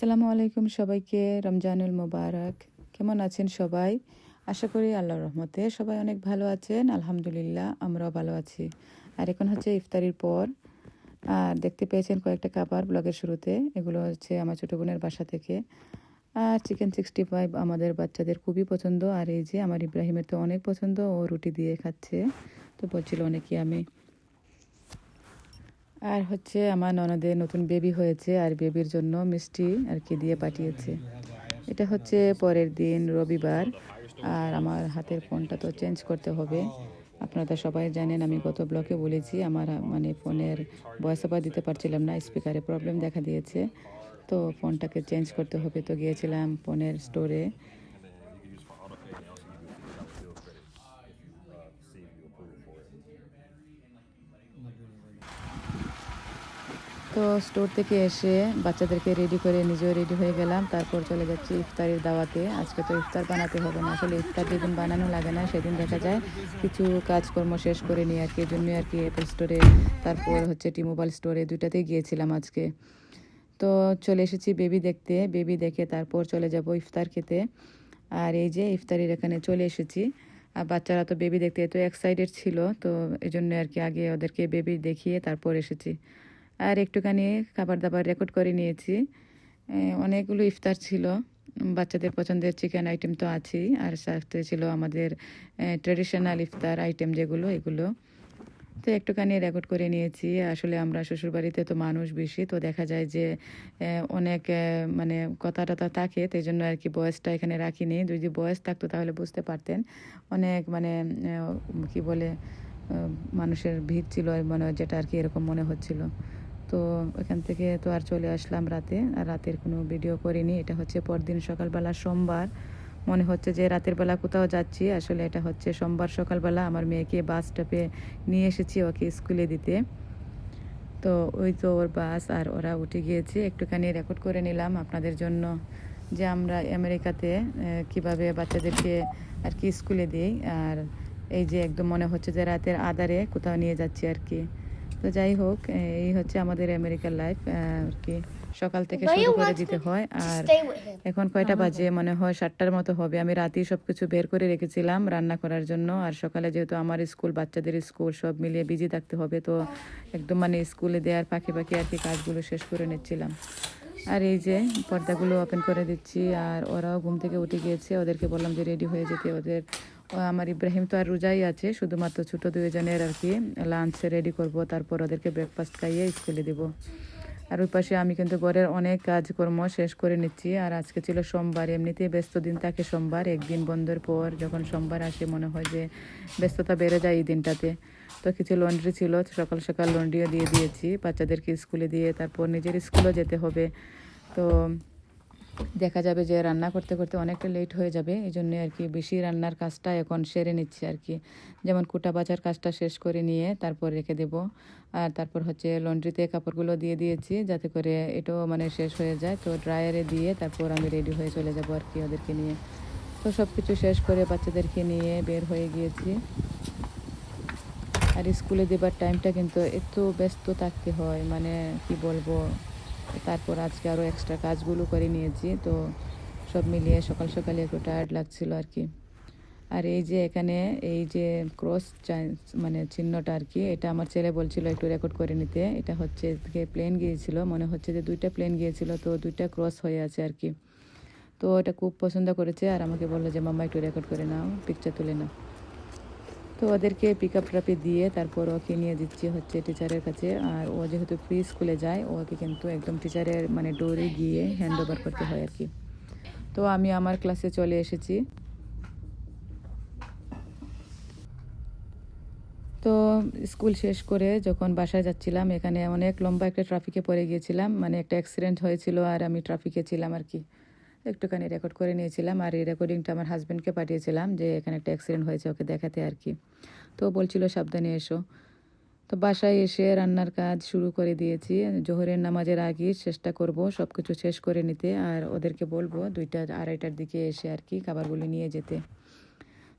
আসসালামু আলাইকুম সবাইকে, রমজানুল মোবারক। কেমন আছেন সবাই? আশা করি আল্লাহর রহমতে সবাই অনেক ভালো আছেন। আলহামদুলিল্লাহ, আমরাও ভালো আছি। আর এখন হচ্ছে ইফতারির পর। আর দেখতে পেয়েছেন কয়েকটা খাবার ব্লগের শুরুতে, এগুলো হচ্ছে আমার ছোটো বোনের বাসা থেকে। আর চিকেন 65 আমাদের বাচ্চাদের খুবই পছন্দ। আর এই যে আমার ইব্রাহিমের তো অনেক পছন্দ, ও রুটি দিয়ে খাচ্ছে, তো বলছিল অনেকে আমি। আর হচ্ছে আমার ননদের নতুন বেবি হয়েছে, আর বেবির জন্য মিষ্টি আর কি দিয়ে পাঠিয়েছে। এটা হচ্ছে পরের দিন রবিবার। আর আমার হাতের ফোনটা তো চেঞ্জ করতে হবে। আপনারা সবাই জানেন, আমি গত ব্লকে বলেছি আমার মানে ফোনের ভয়েস ওভার দিতে পারছিলাম না, স্পিকারে প্রবলেম দেখা দিয়েছে, তো ফোনটাকে চেঞ্জ করতে হবে। তো গিয়েছিলাম ফোনের স্টোরে। তো স্টোর থেকে এসে বাচ্চাদেরকে রেডি করে নিজেও রেডি হয়ে গেলাম। তারপর চলে যাচ্ছি ইফতারের দাওয়াতে। আজকে তো ইফতার বানাতে হবে না, আসলে ইফতার যেদিন বানানো লাগে না সেদিন দেখা যায় কিছু কাজকর্ম শেষ করে নিই আর কি। এই জন্যই আর কি অ্যাপল স্টোরে, তারপর হচ্ছে টি মোবাইল স্টোরে, দুইটাতেই গিয়েছিলাম আজকে। তো চলে এসেছি বেবি দেখতে, বেবি দেখে তারপর চলে যাব ইফতার খেতে। আর এই যে ইফতারির এখানে চলে এসেছি। আর বাচ্চারা তো বেবি দেখতে এত এক্সাইটেড ছিল, তো এই জন্য আর কি আগে ওদেরকে বেবি দেখিয়ে তারপর এসেছি। আর একটুখানি খাবার দাবার রেকর্ড করে নিয়েছি। অনেকগুলো ইফতার ছিল। বাচ্চাদের পছন্দের চিকেন আইটেম তো আছেই, আর সাথে ছিল আমাদের ট্রেডিশনাল ইফতার আইটেম যেগুলো, এগুলো তো একটুখানি রেকর্ড করে নিয়েছি। আসলে আমরা শ্বশুরবাড়িতে তো মানুষ বেশি, তো দেখা যায় যে অনেক মানে কথা টথা থাকে, তো এই জন্য আর কি বয়সটা এখানে রাখিনি। যদি বয়স থাকতো তাহলে বুঝতে পারতেন অনেক মানে কি বলে মানুষের ভিড় ছিল, মানে যেটা আর কি এরকম মনে হচ্ছিল। তো ওখান থেকে তো আর চলে আসলাম রাতে, আর রাতের কোনো ভিডিও করিনি। এটা হচ্ছে পরদিন সকালবেলা সোমবার। মনে হচ্ছে যে রাতের বেলা কোথাও যাচ্ছি, আসলে এটা হচ্ছে সোমবার সকালবেলা আমার মেয়েকে বাস স্টপে নিয়ে এসেছি ওকে স্কুলে দিতে। তো ওই তো ওর বাস, আর ওরা উঠে গিয়েছে। একটুখানি রেকর্ড করে নিলাম আপনাদের জন্য যে আমরা আমেরিকাতে কিভাবে বাচ্চাদেরকে আর কি স্কুলে দিই। আর এই যে একদম মনে হচ্ছে যে রাতের আধারে কোথাও নিয়ে যাচ্ছি আর কি। তো যাই হোক, এই হচ্ছে আমাদের আমেরিকার লাইফ আর কি। সকাল থেকে শুরু করে দিতে হয়। আর এখন কয়টা বাজে, মনে হয় 7টার মতো হবে। আমি রাতেই সব কিছু বের করে রেখেছিলাম রান্না করার জন্য। আর সকালে যেহেতু আমার স্কুল, বাচ্চাদের স্কুল, সব মিলিয়ে বিজি থাকতে হবে, তো একদম মানে স্কুলে দেওয়ার পাখি পাখি আর কি কাজগুলো শেষ করে নিচ্ছিলাম। আর এই যে পর্দাগুলো ওপেন করে দিচ্ছি। আর ওরাও ঘুম থেকে উঠে গিয়েছে, ওদেরকে বললাম যে রেডি হয়ে যেতে। আমার ইব্রাহিম তো আর রোজাই আছে, শুধুমাত্র ছোটো দুজনের আর কি লাঞ্চ রেডি করব, তারপর ওদেরকে ব্রেকফাস্ট খাইয়ে স্কুলে দেবো। আর ওই পাশে আমি কিন্তু ঘরের অনেক কাজকর্ম শেষ করে নিচ্ছি। আর আজকে ছিল সোমবার, এমনিতেই ব্যস্ত দিন থাকে সোমবার, একদিন বন্ধের পর যখন সোমবার আসে মনে হয় যে ব্যস্ততা বেড়ে যায় এই দিনটাতে। তো কিছু লন্ড্রি ছিল, সকাল সকাল লন্ড্রিও দিয়ে দিয়েছি বাচ্চাদেরকে স্কুলে দিয়ে, তারপর নিজের স্কুলেও যেতে হবে। তো দেখা যাবে যে রান্না করতে করতে অনেকটা লেট হয়ে যাবে, এই জন্য আর কি বেশি রান্নার কাজটা এখন সেরে নিচ্ছি আর কি। যেমন কুটা বাজার কাজটা শেষ করে নিয়ে তারপর রেখে দেব। আর তারপর হচ্ছে লন্ড্রিতে কাপড়গুলো দিয়ে দিয়েছি যাতে করে এটাও মানে শেষ হয়ে যায়, তো ড্রায়ারে দিয়ে তারপর আমি রেডি হয়ে চলে যাব আর কি ওদেরকে নিয়ে। তো সব কিছু শেষ করে বাচ্চাদেরকে নিয়ে বের হয়ে গিয়েছি। আর স্কুলে দেবার টাইমটা কিন্তু একটু ব্যস্ত থাকতে হয়, মানে কি বলবো। তারপর আজকে আরও এক্সট্রা কাজগুলো করে নিয়েছি, তো সব মিলিয়ে সকাল সকালে একটু টায়ার্ড লাগছিল আর কি। আর এই যে এখানে এই যে ক্রস মানে চিহ্নটা আর কি, এটা আমার ছেলে বলছিল একটু রেকর্ড করে নিতে। এটা হচ্ছে প্লেন গিয়েছিল, মনে হচ্ছে যে দুইটা প্লেন গিয়েছিল, তো দুইটা ক্রস হয়ে আছে আর কি। তো এটা খুব পছন্দ করেছে, আর আমাকে বললো যে মাম্মা একটু রেকর্ড করে নাও, পিকচার তুলে নাও। তো ওদেরকে পিক আপ ট্রাপে দিয়ে তারপর ওকে নিয়ে দিচ্ছি হচ্ছে টিচারের কাছে। আর ও যেহেতু প্রি স্কুলে যায়, ওকে কিন্তু একদম টিচারের মানে ডোরে গিয়ে হ্যান্ড ওভার করতে হয় আর কি। তো আমি আমার ক্লাসে চলে এসেছি। তো স্কুল শেষ করে যখন বাসায় যাচ্ছিলাম, এখানে অনেক লম্বা একটা ট্রাফিকে পড়ে গিয়েছিলাম, মানে একটা অ্যাক্সিডেন্ট হয়েছিল আর আমি ট্রাফিকে ছিলাম আর কি। একটুখানি রেকর্ড করে নিয়েছিলাম, আর এই রেকর্ডিংটা আমার হাজব্যান্ডকে পাঠিয়েছিলাম যে এখানে একটা অ্যাক্সিডেন্ট হয়েছে ওকে দেখাতে আর কি। তো বলছিল সাবধানে এসো। তো বাসায় এসে রান্নার কাজ শুরু করে দিয়েছি। জোহরের নামাজের আগে চেষ্টা করব সব কিছু শেষ করে নিতে, আর ওদেরকে বলবো 2টা 2:30টার দিকে এসে আর কি খাবারগুলি নিয়ে যেতে।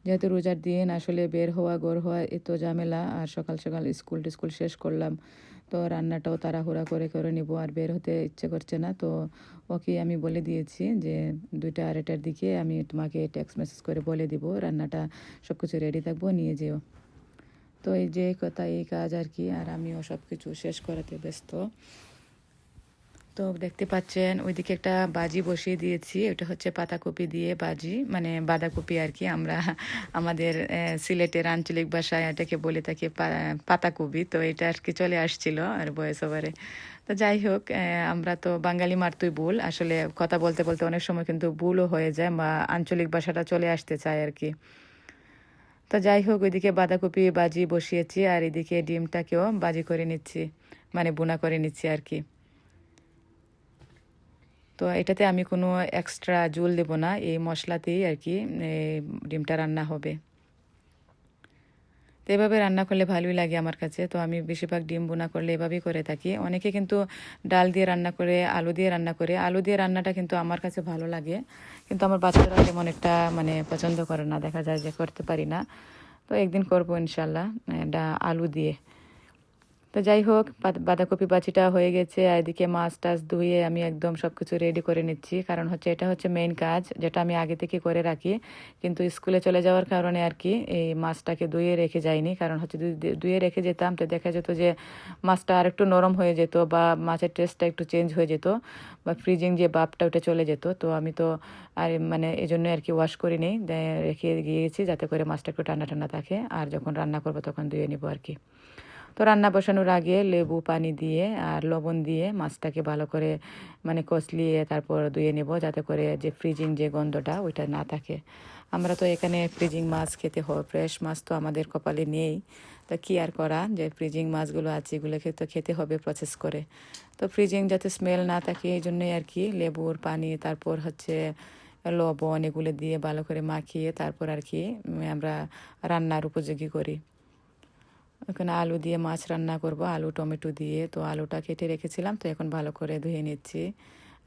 যেহেতু রোজার দিন আসলে বের হওয়া ঘর হওয়া এত ঝামেলা, আর সকাল সকাল স্কুল টিস্কুল শেষ করলাম, তো রান্নাটাও তাড়াহুড়া করে করে নিব, আর বের হতে ইচ্ছে করছে না। তো ওকে আমি বলে দিয়েছি যে 2টা আড়াইটার দিকে আমি তোমাকে টেক্সট মেসেজ করে বলে দিব, রান্নাটা সব কিছু রেডি থাকবো, নিয়ে যেও। তো এই যে কথা এই কাজ আর কি, আর আমিও সব কিছু শেষ করাতে ব্যস্ত। তো দেখতে পাচ্ছেন ওইদিকে একটা বাজি বসিয়ে দিয়েছি, ওটা হচ্ছে পাতাকপি দিয়ে বাজি, মানে বাঁধাকপি আর কি। আমরা আমাদের সিলেটের আঞ্চলিক ভাষায় এটাকে বলে থাকি পাতাকপি। তো এটা আর কি চলে আসছিল আর ভয়েস ওভারে। তো যাই হোক, আমরা তো বাঙালি মারতুই ভুল, আসলে কথা বলতে বলতে অনেক সময় কিন্তু ভুলও হয়ে যায় বা আঞ্চলিক ভাষাটা চলে আসতে চায় আর কি। তো যাই হোক, ওইদিকে বাঁধাকপি বাজি বসিয়েছি, আর এদিকে ডিমটাকেও বাজি করে নিচ্ছি, মানে বোনা করে নিচ্ছি আর কি। তো এটাতে আমি কোনো এক্সট্রা ঝোল দেব না, এই মশলাতেই আর কি ডিমটা রান্না হবে। তো এভাবে রান্না করলে ভালোই লাগে আমার কাছে। তো আমি বেশিরভাগ ডিম বোনা করলে এভাবেই করে থাকি। অনেকে কিন্তু ডাল দিয়ে রান্না করে, আলু দিয়ে রান্না করে। আলু দিয়ে রান্নাটা কিন্তু আমার কাছে ভালো লাগে, কিন্তু আমার বাচ্চারা তেমন একটা মানে পছন্দ করে না, দেখা যায় যে করতে পারি না। তো একদিন করবো ইনশাল্লাহ এটা আলু দিয়ে। তো যাই হোক, বাঁধাকপি বাজিটা হয়ে গেছে, আর এদিকে মাছ টাছ ধুয়ে আমি একদম সব কিছু রেডি করে নিচ্ছি, কারণ হচ্ছে এটা হচ্ছে মেইন কাজ, যেটা আমি আগে থেকে করে রাখি। কিন্তু স্কুলে চলে যাওয়ার কারণে আর কি এই মাছটাকে ধুয়ে রেখে যাইনি, কারণ হচ্ছে ধুয়ে রেখে যেতাম তো দেখা যেত যে মাছটা আর একটু নরম হয়ে যেত, বা মাছের টেস্টটা একটু চেঞ্জ হয়ে যেত, বা ফ্রিজিং যে ভাবটা ওটা চলে যেত। তো আমি তো আর মানে এই জন্য আর কি ওয়াশ করে নিই, রেখে গিয়েছি যাতে করে মাছটা একটু ঠান্ডা ঠান্ডা থাকে, আর যখন রান্না করবো তখন ধুয়ে নিবো আর কি। তো রান্না বসানোর আগে লেবু পানি দিয়ে আর লবণ দিয়ে মাছটাকে ভালো করে মানে কষলিয়ে তারপর ধুয়ে নেব, যাতে করে যে ফ্রিজিং যে গন্ধটা ওইটা না থাকে। আমরা তো এখানে ফ্রিজিং মাছ খেতে হয়, ফ্রেশ মাছ তো আমাদের কপালে নেই। তা কী আর করা, যে ফ্রিজিং মাছগুলো আছে এগুলোকে তো খেতে হবে প্রসেস করে। তো ফ্রিজিং যাতে স্মেল না থাকে এই জন্যই আর কি লেবুর পানি, তারপর হচ্ছে লবণ এগুলো দিয়ে ভালো করে মাখিয়ে তারপর আর কি আমরা রান্নার উপযোগী করি। ওখানে আলু দিয়ে মাছ রান্না করব, আলু টমেটো দিয়ে। তো আলুটা কেটে রেখেছিলাম, তো এখন ভালো করে ধুয়ে নিচ্ছি।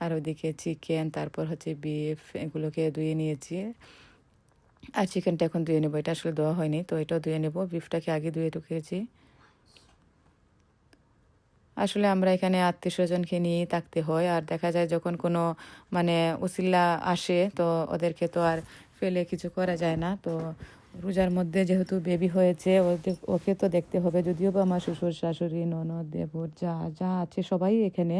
আর ওদিকে চিকেন, তারপর হচ্ছে বিফ, এগুলোকে ধুয়ে নিয়েছি। আর চিকেনটা এখন ধুয়ে নেবো, এটা আসলে ধোয়া হয়নি, তো এটাও ধুয়ে নেবো। বিফটাকে আগে ধুয়ে ঢুকিয়েছি। আসলে আমরা এখানে আত্মীয় স্বজনকে নিয়েই থাকতে হয়, আর দেখা যায় যখন কোনো মানে উসিল্লা আসে তো ওদেরকে তো আর ফেলে কিছু করা যায় না। তো রোজার মধ্যে যেহেতু বেবি হয়েছে, ওকে তো দেখতে হবে, যদিও বা আমার শ্বশুর শাশুড়ি ননদ দেবর যা যা আছে সবাই এখানে,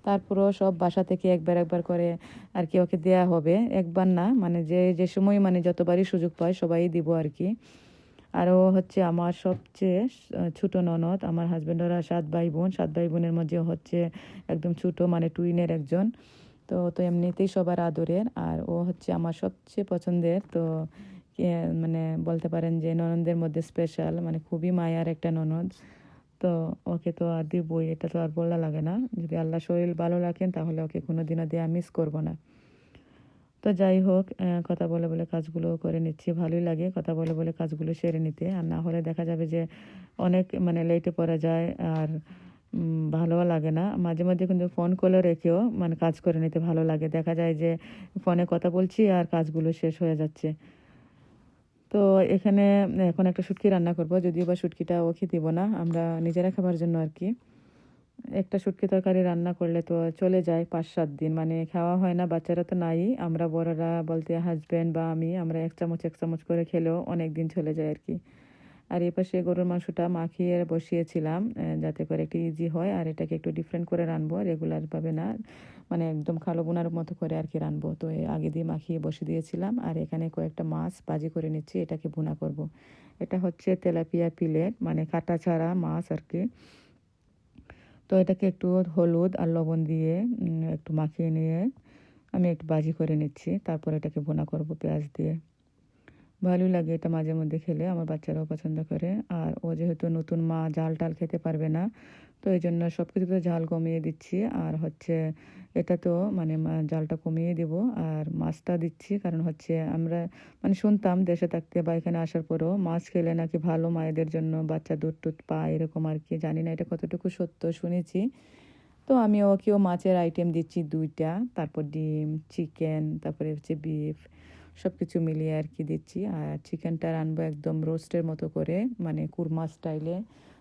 তারপরও সব বাসা থেকে একবার একবার করে আর কি ওকে দেয়া হবে, একবার না, মানে যে যে সময় মানে যতবারই সুযোগ পায় সবাই দিব আর কি। আর ও হচ্ছে আমার সবচেয়ে ছোট ননদ। আমার হাজব্যান্ডরা 7 ভাই বোন, 7 ভাই বোনের মধ্যে হচ্ছে একদম ছোট, মানে টুইনের একজন। তো তো এমনিতেই সবার আদরের, আর ও হচ্ছে আমার সবচেয়ে পছন্দের। তো মানে বলতে পারেন যে ননদের মধ্যে স্পেশাল, মানে খুবই মায়ার একটা ননদ। তো ওকে তো আর দিবই, এটা তো আর বলা লাগে না। যদি আল্লাহ শরীর ভালো রাখেন তাহলে ওকে কোনোদিনও দিয়ে মিস করবো না। তো যাই হোক, কথা বলে বলে কাজগুলো করে নিচ্ছি, ভালোই লাগে কথা বলে বলে কাজগুলো সেরে নিতে, আর না হলে দেখা যাবে যে অনেক মানে লেটে পড়া যায়, আর ভালোও লাগে না। মাঝে মধ্যে কিন্তু ফোন কলে রেখেও মানে কাজ করে নিতে ভালো লাগে, দেখা যায় যে ফোনে কথা বলছি আর কাজগুলো শেষ হয়ে যাচ্ছে। তো এখানে এখন একটা শুটকি রান্না করব, যদিও বা শুটকিটা ওকে দিব না, আমরা নিজেরা খাবার জন্য আর কি। একটা শুটকি তরকারি রান্না করলে তো চলে যায় 5-7 দিন, মানে খাওয়া হয় না। বাচ্চারা তো নাই, আমরা বড়রা বলতে হাজব্যান্ড বা আমি, আমরা এক চামচ করে খেলেও অনেক দিন চলে যায় আর কি। আর এই পাশে গরুর মাংসটা মাখিয়ে বসিয়েছিলাম, যাতে করে একটু ইজি হয়, আর এটাকে একটু ডিফারেন্ট করে রানবো, রেগুলারভাবে না, মানে একদম কালো বোনার মতো করে আর কি রানবো। তো আগে দিয়ে মাখিয়ে বসে দিয়েছিলাম, আর এখানে কয়েকটা মাছ ভাজি করে নিচ্ছি, এটাকে ভুনা করব। এটা হচ্ছে তেলাপিয়া পিলেট, মানে কাটা ছাড়া মাছ আর কি। তো এটাকে একটু হলুদ আর লবণ দিয়ে একটু মাখিয়ে নিয়ে আমি একটু ভাজি করে নিচ্ছি, তারপর এটাকে ভুনা করব পেঁয়াজ দিয়ে। ভালোই লাগে এটা মাঝে মধ্যে খেলে, আমার বাচ্চারাও পছন্দ করে। আর ও যেহেতু নতুন মা, ঝাল টাল খেতে পারবে না, তো এই জন্য সব কিছুতে ঝাল কমিয়ে দিচ্ছি। আর হচ্ছে এটা তো মানে ঝালটা কমিয়ে দিব, আর মাছটা দিচ্ছি, কারণ হচ্ছে আমরা মানে শুনতাম দেশে থাকতে বা এখানে আসার পরেও মাছ খেলে নাকি ভালো, মায়েদের জন্য, বাচ্চা দুধ টুধ পায় এরকম আর কি। জানি না এটা কতটুকু সত্য, শুনেছি। তো আমি ওকেও মাছের আইটেম দিচ্ছি 2টা, তারপর ডিম, চিকেন, তারপরে হচ্ছে বিফ, সব কিছু মিলিয়ে আর কি দিচ্ছি। আর চিকেনটা রানবো একদম রোস্টের মতো করে, মানে কুরমা স্টাইলে।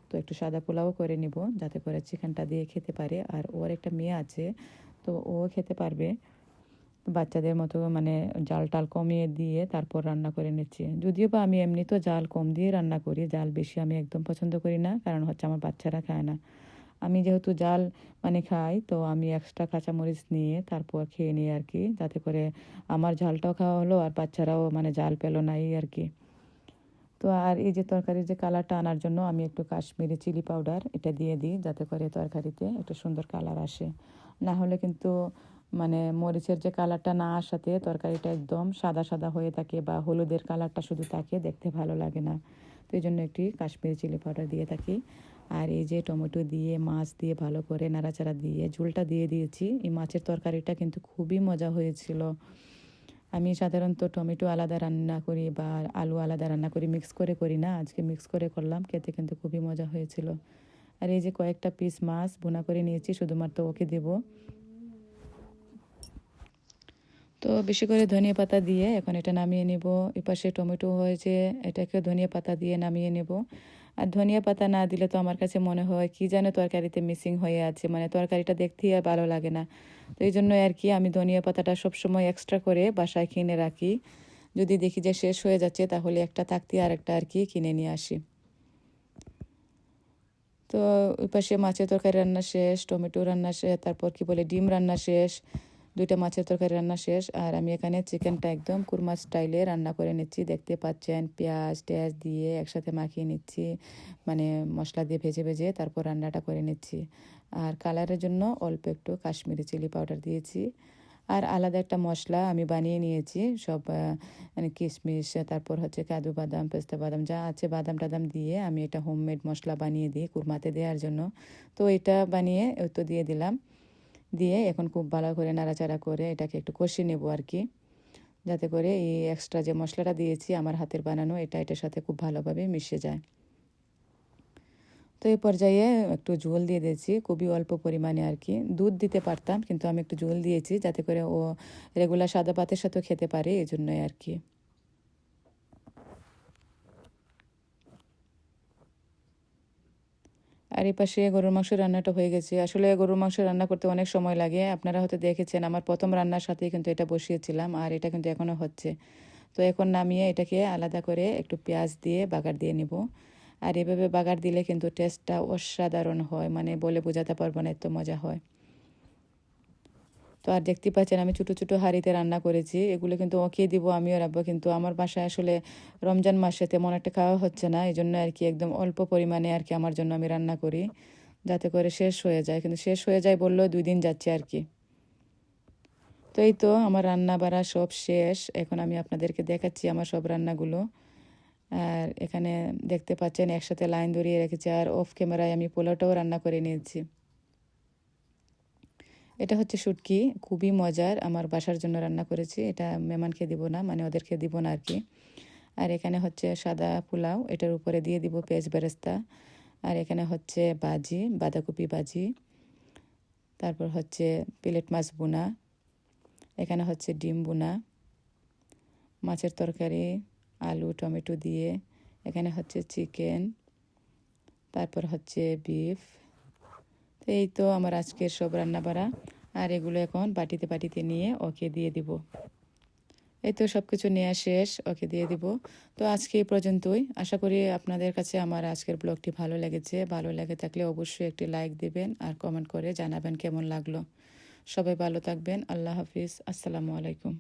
তো একটু সাদা পোলাও করে নিব যাতে করে চিকেনটা দিয়ে খেতে পারে। আর ওর একটা মেয়ে আছে, তো ও খেতে পারবে। বাচ্চাদের মতো মানে জাল টাল কমিয়ে দিয়ে তারপর রান্না করে নিচ্ছি। যদিও বা আমি এমনি তো জাল কম দিয়ে রান্না করি, জাল বেশি আমি একদম পছন্দ করি না, কারণ হচ্ছে আমার বাচ্চারা খায় না। আমি যেহেতু জাল মানে খাই, তো আমি এক্সট্রা কাঁচামরিচ নিয়ে তারপর খেয়ে নিই আর কি, যাতে করে আমার ঝালটাও খাওয়া হলো আর বাচ্চারাও মানে জাল পেলো না, এই আর কি। তো আর এই যে তরকারির যে কালারটা আনার জন্য আমি একটু কাশ্মীরি চিলি পাউডার এটা দিয়ে দিই, যাতে করে তরকারিতে একটু সুন্দর কালার আসে। না হলে কিন্তু মানে মরিচের যে কালারটা না আসাতে তরকারিটা একদম সাদা সাদা হয়ে থাকে, বা হলুদের কালারটা শুধু থাকে, দেখতে ভালো লাগে না। তো এই জন্য একটি কাশ্মীরি চিলি পাউডার দিয়ে থাকি। আর এই যে টমেটো দিয়ে মাছ দিয়ে ভালো করে নাড়াচাড়া দিয়ে ঝোলটা দিয়ে দিয়েছি। এই মাছের তরকারিটা কিন্তু খুবই মজা হয়েছিল। আমি সাধারণত টমেটো আলাদা রান্না করি বা আলু আলাদা রান্না করি, মিক্স করে করি না। আজকে মিক্স করে করলাম, খেতে কিন্তু খুবই মজা হয়েছিল। আর এই যে কয়েকটা পিস মাছ ভুনা করে নিয়েছি, শুধুমাত্র ওকে দেব। তো বেশি করে ধনিয়া পাতা দিয়ে এখন এটা নামিয়ে নেব। এপাশে টমেটো হয়েছে, এটাকে ধনিয়া পাতা দিয়ে নামিয়ে নেব। আর ধনিয়া পাতা না দিলে তো আমার কাছে মনে হয় কি যেন তরকারিতে মিসিং হয়ে আছে, মানে তরকারিটা দেখতেই আর ভালো লাগে না। তো এই জন্য আর কি আমি ধনিয়া পাতাটা সবসময় এক্সট্রা করে বাসায় কিনে রাখি। যদি দেখি যে শেষ হয়ে যাচ্ছে, তাহলে একটা থাকতে আর একটা আর কি কিনে নিয়ে আসি। তো ওই পাশে মাছের তরকারি রান্না শেষ, টমেটো রান্না শেষ, তারপর কি বলে ডিম রান্না শেষ, দুইটা মাছের তরকারি রান্না শেষ। আর আমি এখানে চিকেনটা একদম কুরমা স্টাইলে রান্না করে নিচ্ছি, দেখতে পাচ্ছেন। পেঁয়াজ টেয়াজ দিয়ে একসাথে মাখিয়ে নিচ্ছি, মানে মশলা দিয়ে ভেজে ভেজে তারপর রান্নাটা করে নিচ্ছি। আর কালারের জন্য অল্প একটু কাশ্মীরি চিলি পাউডার দিয়েছি। আর আলাদা একটা মশলা আমি বানিয়ে নিয়েছি, সব মানে কিশমিশ, তারপর হচ্ছে কাজু বাদাম, পেস্তা বাদাম যা আছে বাদাম টাদাম দিয়ে আমি এটা হোমমেড মশলা বানিয়ে দিই কুরমাতে দেওয়ার জন্য। তো এটা বানিয়ে ওই তো দিয়ে দিলাম। দিয়ে এখন খুব ভালো করে নাড়াচাড়া করে এটাকে একটু কষিয়ে নেবো আর কি, যাতে করে এই এক্সট্রা যে মশলাটা দিয়েছি আমার হাতের বানানো, এটা এটার সাথে খুব ভালোভাবে মিশে যায়। তো এই পর্যায়ে একটু ঝোল দিয়ে দিয়েছি, খুবই অল্প পরিমাণে আর কি। দুধ দিতে পারতাম, কিন্তু আমি একটু ঝোল দিয়েছি যাতে করে ও রেগুলার সাদা ভাতের সাথেও খেতে পারে, এই জন্যই আর কি। আর এই পাশে গরুর মাংস রান্নাটা হয়ে গেছে। আসলে গরুর মাংস রান্না করতে অনেক সময় লাগে, আপনারা হয়তো দেখেছেন আমার প্রথম রান্নার সাথেই কিন্তু এটা বসিয়েছিলাম, আর এটা কিন্তু এখনও হচ্ছে। তো এখন নামিয়ে এটাকে আলাদা করে একটু পেঁয়াজ দিয়ে বাগার দিয়ে নিব। আর এভাবে বাগার দিলে কিন্তু টেস্টটা অসাধারণ হয়, মানে বলে বোঝাতে পারবো না, এত মজা হয়। তো আর দেখতে পাচ্ছেন আমি ছোটো ছোটো হাঁড়িতে রান্না করেছি, এগুলো কিন্তু ওকে দিব আমিও রাখবো। কিন্তু আমার বাসায় আসলে রমজান মাসে তেমন একটা খাওয়া হচ্ছে না, এই জন্য আর কি একদম অল্প পরিমাণে আর কি আমার জন্য আমি রান্না করি, যাতে করে শেষ হয়ে যায়। কিন্তু শেষ হয়ে যায় বললেও 2 দিন যাচ্ছে আর কি। তো এই তো আমার রান্না বাড়া সব শেষ, এখন আমি আপনাদেরকে দেখাচ্ছি আমার সব রান্নাগুলো। আর এখানে দেখতে পাচ্ছেন একসাথে লাইন ধরিয়ে রেখেছি, আর অফ ক্যামেরায় আমি পোলাওটাও রান্না করে নিয়েছি। এটা হচ্ছে শুটকি, খুবই মজার, আমার বাসার জন্য রান্না করেছি। এটা মেহমানকে দিব না, মানে ওদেরকে দিব না আর কি। আর এখানে হচ্ছে সাদা পোলাও, এটার উপরে দিয়ে দিব পেঁয়াজ বেরেস্তা। আর এখানে হচ্ছে ভাজি, বাঁধাকপি ভাজি, তারপর হচ্ছে প্লেট মাছ বোনা, এখানে হচ্ছে ডিম বোনা, মাছের তরকারি, আলু টমেটো দিয়ে, এখানে হচ্ছে চিকেন, তারপর হচ্ছে বিফ। তো এই তো আমার আজকের সব রান্না বাড়া। আর এগুলো এখন বাটিতে বাটিতে নিয়ে ওকে দিয়ে দিব। এই তো সব কিছু নেওয়া শেষ, ওকে দিয়ে দিব। তো আজকে এই পর্যন্তই। আশা করি আপনাদের কাছে আমার আজকের ব্লগটি ভালো লেগেছে। ভালো লেগে থাকলে অবশ্যই একটি লাইক দিবেন আর কমেন্ট করে জানাবেন কেমন লাগলো। সবাই ভালো থাকবেন। আল্লাহ হাফিজ। আসসালামু আলাইকুম।